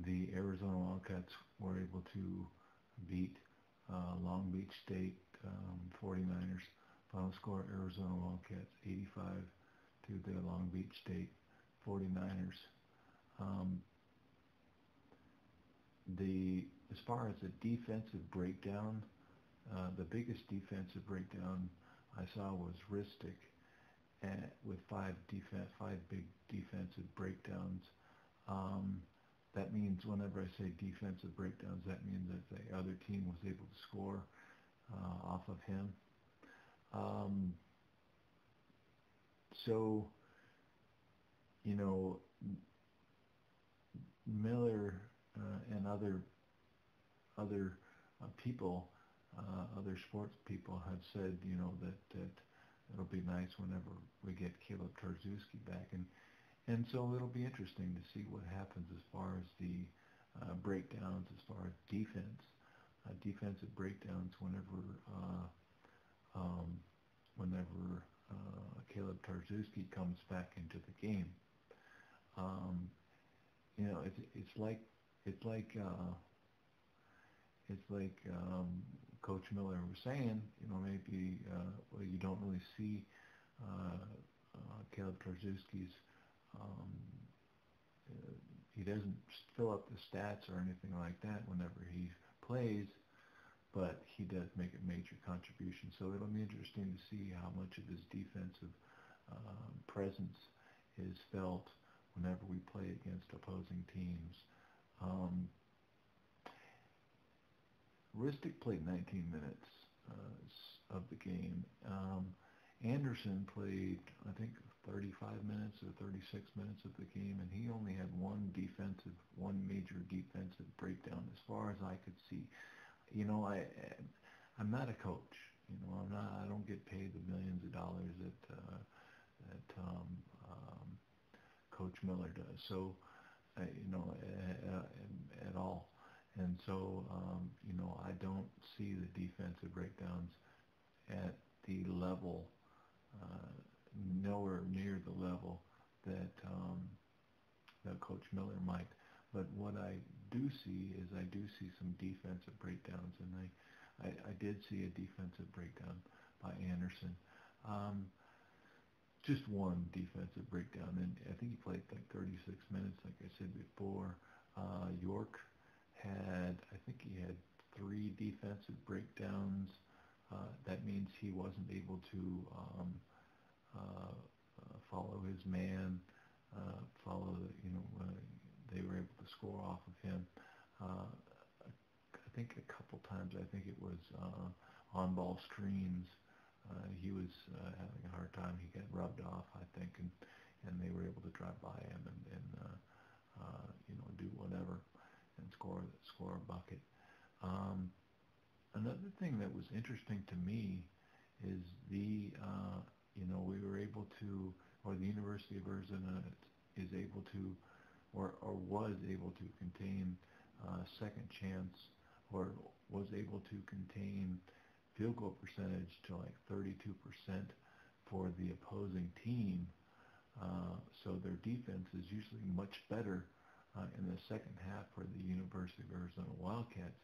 the Arizona Wildcats were able to beat Long Beach State 49ers. Final score, Arizona Wildcats 85 to the Long Beach State 49ers. Um, as far as the defensive breakdown, the biggest defensive breakdown I saw was Ristic with five big defensive breakdowns. Um, that means whenever I say defensive breakdowns, that means that the other team was able to score off of him. Um, so, you know, Miller and other people, other sports people have said, that it'll be nice whenever we get Caleb Tarczewski back, and so it'll be interesting to see what happens as far as the breakdowns, as far as defensive breakdowns um, whenever Caleb Tarczewski comes back into the game. Um, it's like Coach Miller was saying. Maybe you don't really see Caleb Tarczewski's. Um, he doesn't fill up the stats or anything like that whenever he plays, but he does make a major contribution. So it'll be interesting to see how much of his defensive presence is felt whenever we play against opposing teams. Ristic played 19 minutes of the game. Anderson played, I think, 35 minutes or 36 minutes of the game, and he only had one major defensive breakdown as far as I could see. I'm not a coach. I don't get paid the millions of dollars that Coach Miller does. So, at all. And so, I don't see the defensive breakdowns at the level, nowhere near the level that Coach Miller might. But what I do see is some defensive breakdowns, and I did see a defensive breakdown by Anderson. Just one defensive breakdown, and I think he played like 36 minutes, like I said before. York I think he had 3 defensive breakdowns. That means he wasn't able to follow his man, they were able to score off of him. I think a couple times, I think it was on-ball screens. He was having a hard time. He got rubbed off, I think, and they were able to drive by him and do whatever and score a bucket. Another thing that was interesting to me is we were able to, or the University of Arizona is able to, or was able to contain second chance, or was able to contain field goal percentage to like 32% for the opposing team. So their defense is usually much better in the second half for the University of Arizona Wildcats,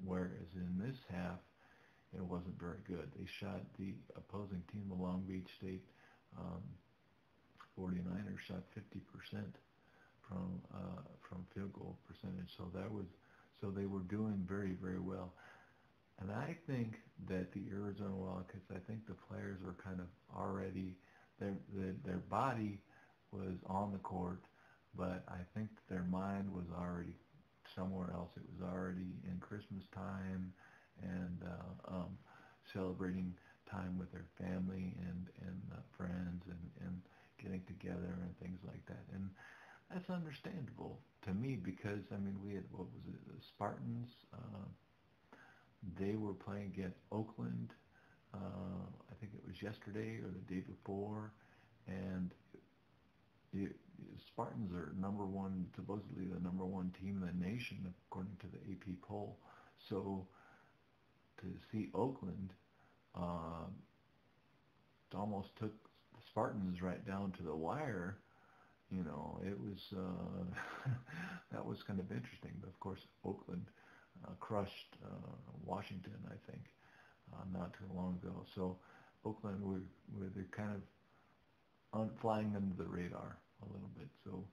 whereas in this half, it wasn't very good. They shot the opposing team, the Long Beach State 49ers, shot 50% from field goal percentage. So they were doing very, very well. And I think that the Arizona Wildcats, I think the players were kind of already, their body was on the court, but I think their mind was already somewhere else. It was already in Christmas time and celebrating time with their family and friends and getting together and things like that. And that's understandable to me because, we had, what was it, the Spartans? They were playing against Oakland, I think it was yesterday or the day before, and the Spartans are supposedly the number one team in the nation according to the AP poll. So to see Oakland, it almost took the Spartans right down to the wire, it was that was kind of interesting. But of course, Oakland crushed Washington, I think, not too long ago. So Oakland were they're kind of flying under the radar a little bit. So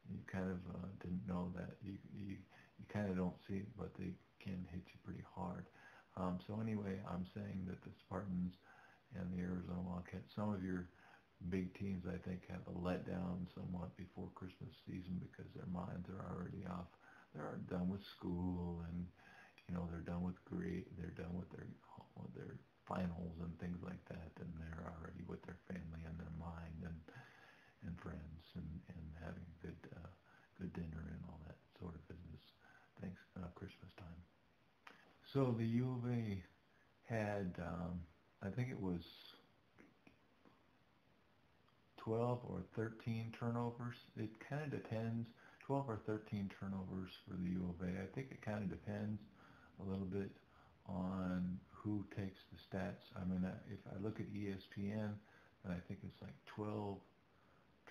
you kind of didn't know that. You kind of don't see it, but they can hit you pretty hard. So anyway, I'm saying that the Spartans and the Arizona Wildcats, some of your big teams, I think, have a letdown somewhat before Christmas season because their minds are already off. They're done with school, and they're done with they're done with their finals and things like that, and they're already with their family and their mind and friends and having good dinner and all that sort of business. Thanks, Christmas time. So the U of A had, I think it was 12 or 13 turnovers. It kind of depends. 12 or 13 turnovers for the U of A. I think it kind of depends a little bit on who takes the stats. I mean, if I look at ESPN, then I think it's like 12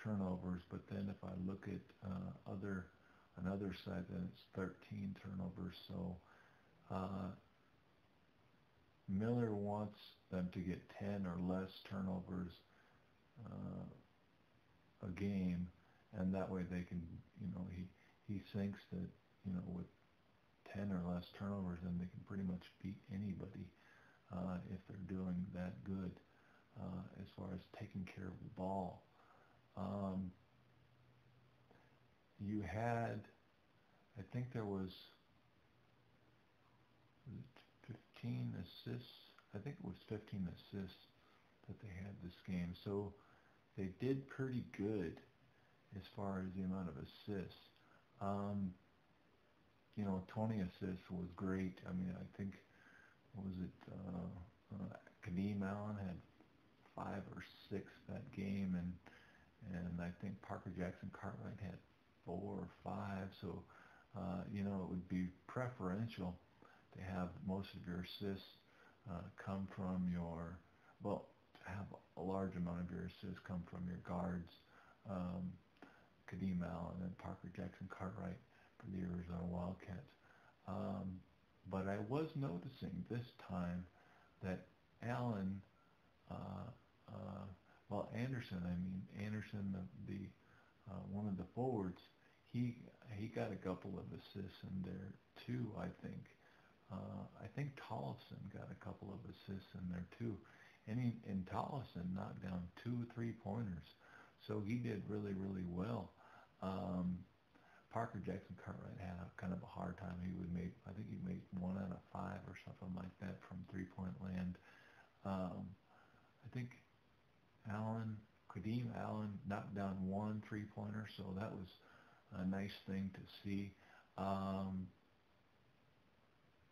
turnovers. But then if I look at another side, then it's 13 turnovers. So Miller wants them to get 10 or less turnovers a game, and that way they can, he thinks that, with 10 or less turnovers, then they can pretty much beat anybody if they're doing that good as far as taking care of the ball. You had, I think there was 15 assists. I think it was 15 assists that they had this game. So they did pretty good as far as the amount of assists. 20 assists was great. I mean, I think, what was it, Kadeem Allen had 5 or 6 that game, and I think Parker Jackson-Cartwright had 4 or 5. So, it would be preferential to have most of your assists come from to have a large amount of your assists come from your guards, Kadeem Allen and Parker Jackson-Cartwright for the Arizona Wildcats. But I was noticing this time that Allen, Anderson, the one of the forwards, he got a couple of assists in there too, I think. I think Tollefson got a couple of assists in there too. And Tollefson knocked down 2 3-pointers. So he did really, really well. Parker Jackson-Cartwright had kind of a hard time. I think he made 1 out of 5 or something like that from three-point land. I think Kadeem Allen knocked down 1 3-pointer, so that was a nice thing to see.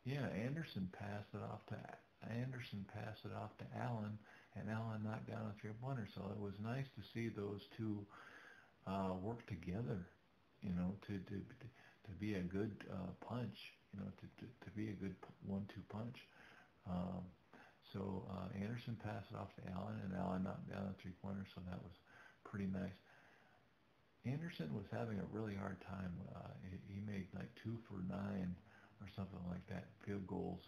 Anderson passed it off to Allen, and Allen knocked down a 3-pointer. So it was nice to see those two work together, to be a good punch, to be a good 1-2 punch. So Anderson passed it off to Allen, and Allen knocked down a 3-pointer. So that was pretty nice. Anderson was having a really hard time. He made like 2 for 9 or something like that, field goals.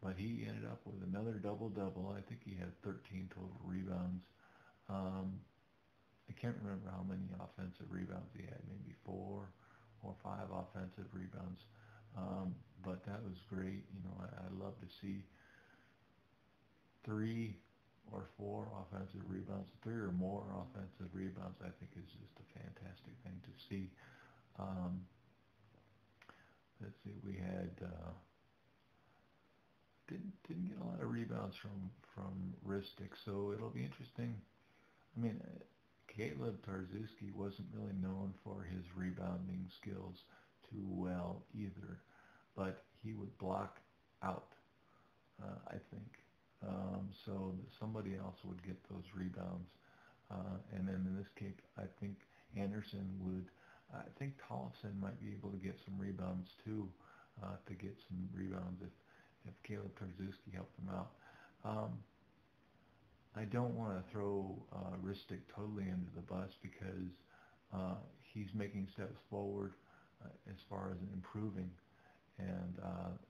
But he ended up with another double-double. I think he had 13 total rebounds. I can't remember how many offensive rebounds he had, maybe 4 or 5 offensive rebounds. But that was great. I love to see 3 or 4 offensive rebounds. 3 or more offensive rebounds, I think, is just a fantastic thing to see. Let's see, we had didn't get a lot of rebounds from Ristic, so it'll be interesting. I mean, Caleb Tarczewski wasn't really known for his rebounding skills too well either, but he would block out, I think. So somebody else would get those rebounds. And then in this case, I think Anderson would. I think Tollefson might be able to get some rebounds too, to get some rebounds if Caleb Tarczewski helped him out. I don't want to throw Ristic totally under the bus because he's making steps forward as far as improving, and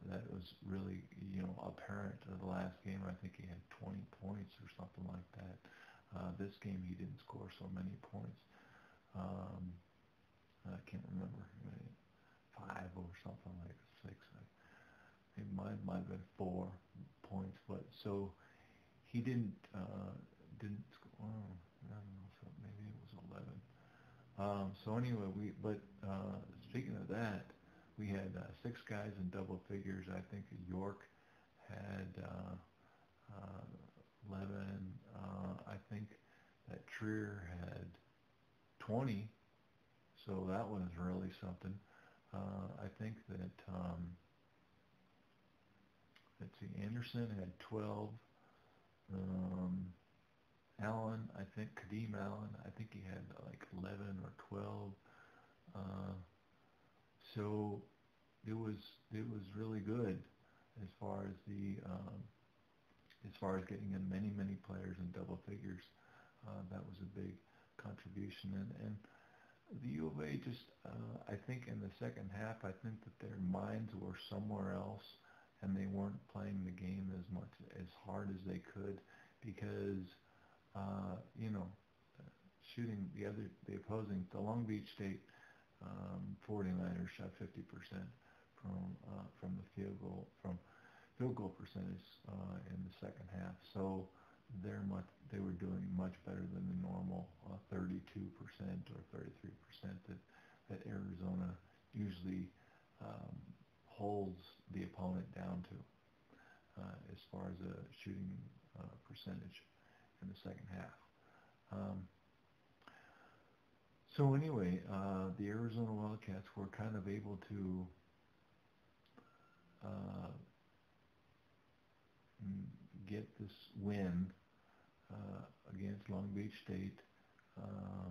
that was really, apparent in the last game. I think he had 20 points or something like that. This game he didn't score so many points. Um, I can't remember, 5 or something like 6. It might have been 4 points, but so he didn't score. I don't know, so maybe it was 11. So anyway, speaking of that, we had 6 guys in double figures. I think York had 11. I think that Trier had 20. So that was really something. I think that let's see, Anderson had 12. Um, Allen, I think Kadeem Allen, I think he had like 11 or 12. Uh, so it was really good as far as getting in many players in double figures. That was a big contribution, and the U of A just I think in the second half I think that their minds were somewhere else, and they weren't playing the game as hard as they could because you know, shooting the Long Beach State 49ers shot 50% from the field goal percentage in the second half. So they were doing much better than the normal 32% or 33% that Arizona usually um, holds the opponent down to as far as a shooting percentage in the second half. Um, so anyway, the Arizona Wildcats were kind of able to uh, get this win against Long Beach State. Uh,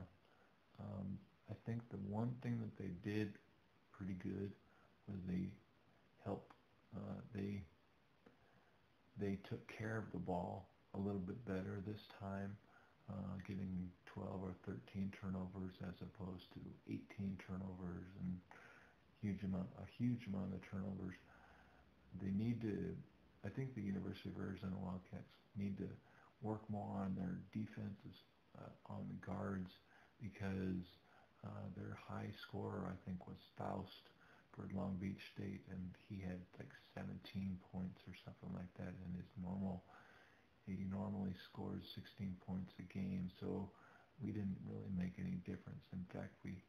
I think the one thing that they did pretty good was helped. They took care of the ball a little bit better this time, getting 12 or 13 turnovers as opposed to 18 turnovers and a huge amount of turnovers. They need to, I think the University of Arizona Wildcats need to work more on their defenses, on the guards, because their high scorer, I think, was Faust for Long Beach State, and he had like 17 points or something like that in his he normally scores 16 points a game, so we didn't really make any difference. In fact, he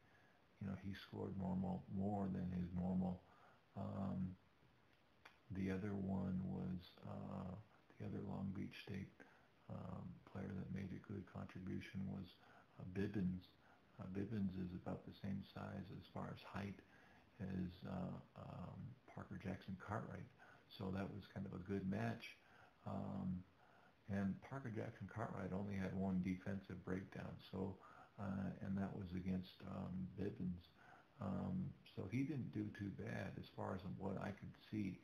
scored more than his normal. Um, the other one was the other Long Beach State player that made a good contribution was Bibbins. Bibbins is about the same size as far as height as Parker Jackson-Cartwright, so that was kind of a good match. And Parker Jackson-Cartwright only had one defensive breakdown, and that was against Bibbins. So he didn't do too bad as far as what I could see.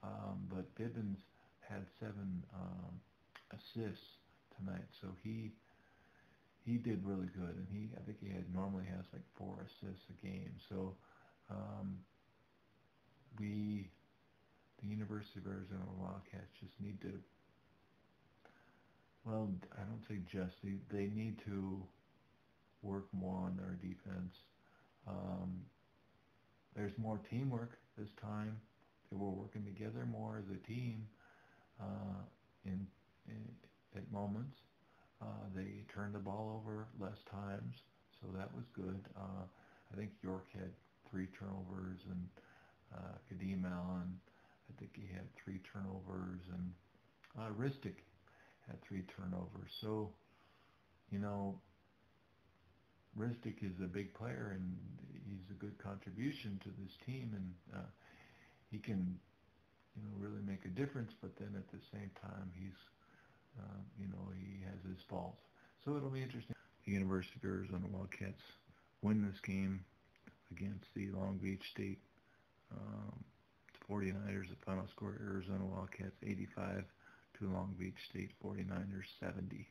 But Bibbins had 7 assists tonight, so he did really good, and I think he normally has like 4 assists a game. So the University of Arizona Wildcats just need to, well, I don't say just, they need to work more on their defense. There's more teamwork this time. They were working together more as a team in at moments. They turned the ball over less times, so that was good. I think York had 3 turnovers, and Kadeem Allen, I think he had 3 turnovers, and Ristic had 3 turnovers. So, Ristic is a big player, and he's a good contribution to this team, and he can, really make a difference. But then at the same time, he has his faults. So it'll be interesting. The University of Arizona Wildcats win this game against the Long Beach State 49ers. The final score: Arizona Wildcats 85 to Long Beach State 49ers 70.